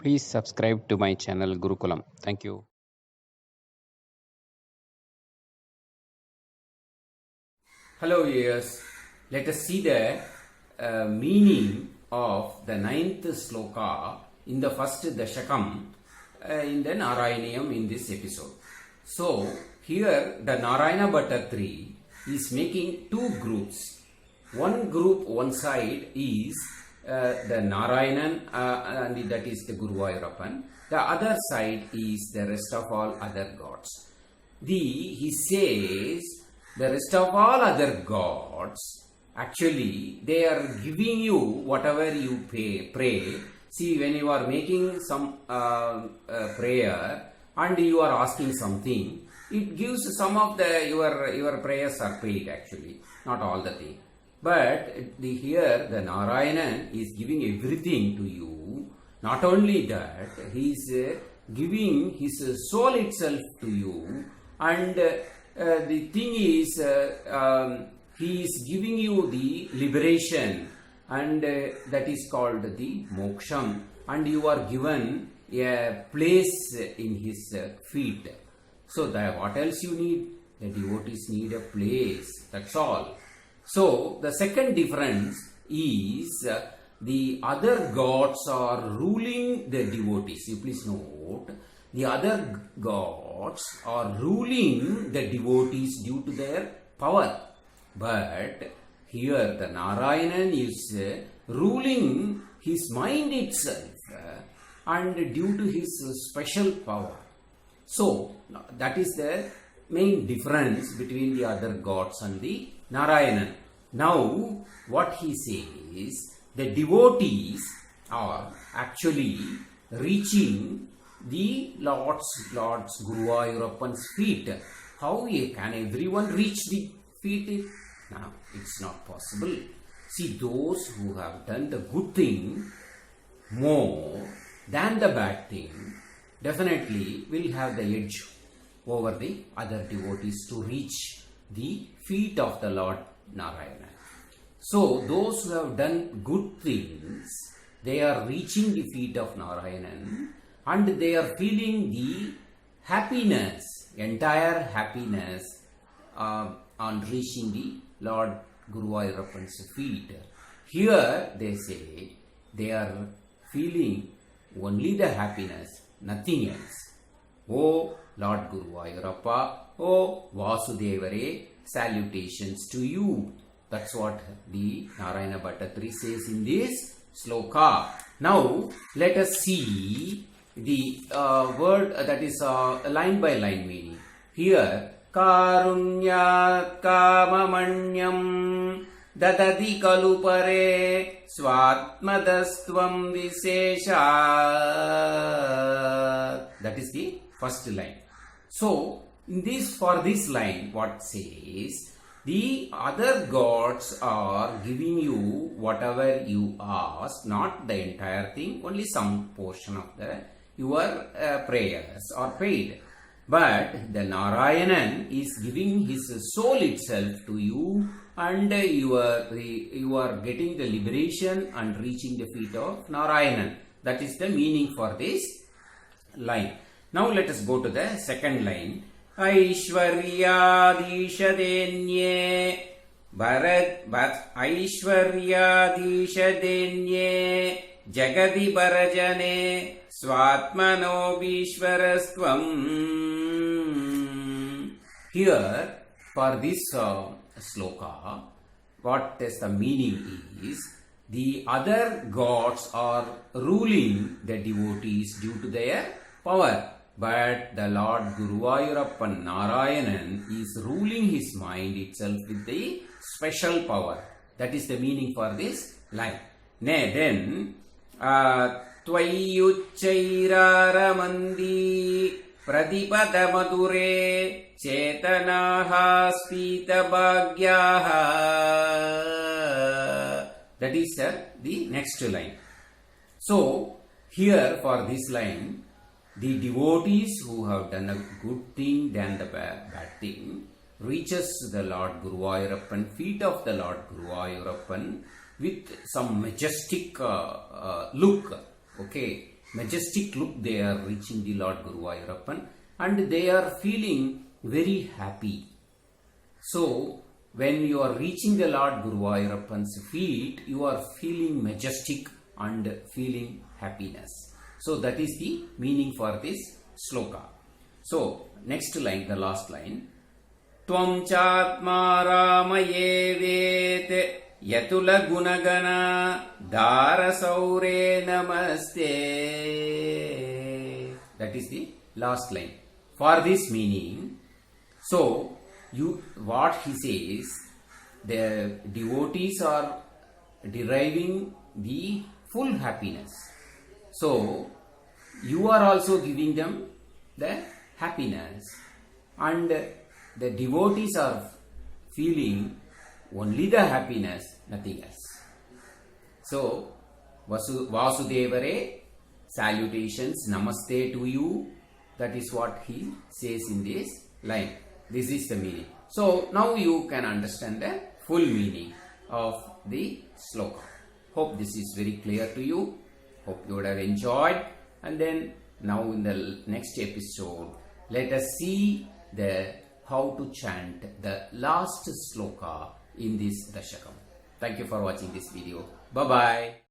Please subscribe to my channel Gurukulam. Thank you. Hello viewers, let us see the meaning of the ninth sloka in the first Dashakam in the Narayaneeyam in this episode. So here the Narayana Bhatta is making two groups. One group, one side is the Narayanan and that is the Guruvayurappan. The other side is the rest of all other gods. He says the rest of all other gods, actually, they are giving you whatever you pray. See, when you are making some prayer and you are asking something, it gives some of your prayers are paid actually, not all the thing. But here the Narayanan is giving everything to you. Not only that, he is giving his soul itself to you, and the thing is, he is giving you the liberation, and that is called the moksham, and you are given a place in his feet. So what else you need? The devotees need a place, that's all. So the second difference is the other gods are ruling the devotees. You please note, the other gods are ruling the devotees due to their power. But here the Narayanan is ruling his mind itself and due to his special power. So that is the main difference between the other gods and the Narayanan. Now what he says, the devotees are actually reaching the Lord's Guruvayurappan's feet. How can everyone reach the feet? Now, it's not possible. See, those who have done the good thing more than the bad thing definitely will have the edge over the other devotees to reach the feet of the Lord Narayana. So, those who have done good things, they are reaching the feet of Narayanan, and they are feeling the happiness, entire happiness on reaching the Lord Guruvayurappan's feet. Here they say they are feeling only the happiness, nothing else. Oh Lord Guruvayurappa, oh Vasudevare, salutations to you. That's what the Narayana Bhatta says in this sloka. Now let us see the word that is line by line meaning. Here, Karunyat Kamamanyam Dadadi Kalupare Swatmadastvam Visesha. That is the first line. So, for this line, what says? The other gods are giving you whatever you ask, not the entire thing, only some portion of your prayers are paid. But the Narayanan is giving his soul itself to you, and you are getting the liberation and reaching the feet of Narayanan. That is the meaning for this line. Now let us go to the second line. Aishwaryaadishadenye Aishwaryaadishadenye Jagadi Barajane Swatmano Vishwarastvam. Here, for this sloka, what is the meaning is, the other gods are ruling the devotees due to their power. But the Lord Guruvayurappan Narayanan is ruling his mind itself with the special power. That is the meaning for this line. Then, Tvayuchairaramandi Pradipada Madure Chetanaha Spita Bhagyaha. That is the next line. So, here for this line, the devotees who have done a good thing than the bad thing reaches the Lord Guruvayurappan, feet of the Lord Guruvayurappan with some majestic look. Okay, majestic look they are reaching the Lord Guruvayurappan, and they are feeling very happy. So, when you are reaching the Lord Guruvayurappan's feet, you are feeling majestic and feeling happiness. So, that is the meaning for this sloka. So, next line, the last line. Tvam chatma ramaye vete yatula gunagana darasaure namaste. That is the last line. For this meaning, so what he says, the devotees are deriving the full happiness. So you are also giving them the happiness, and the devotees are feeling only the happiness, nothing else. So Vasudevare, salutations, namaste to you. That is what he says in this line. This is the meaning. So now you can understand the full meaning of the sloka. Hope this is very clear to you. Hope you would have enjoyed. And then now in the next episode, let us see how to chant the last sloka in this Dashakam. Thank you for watching this video. Bye-bye.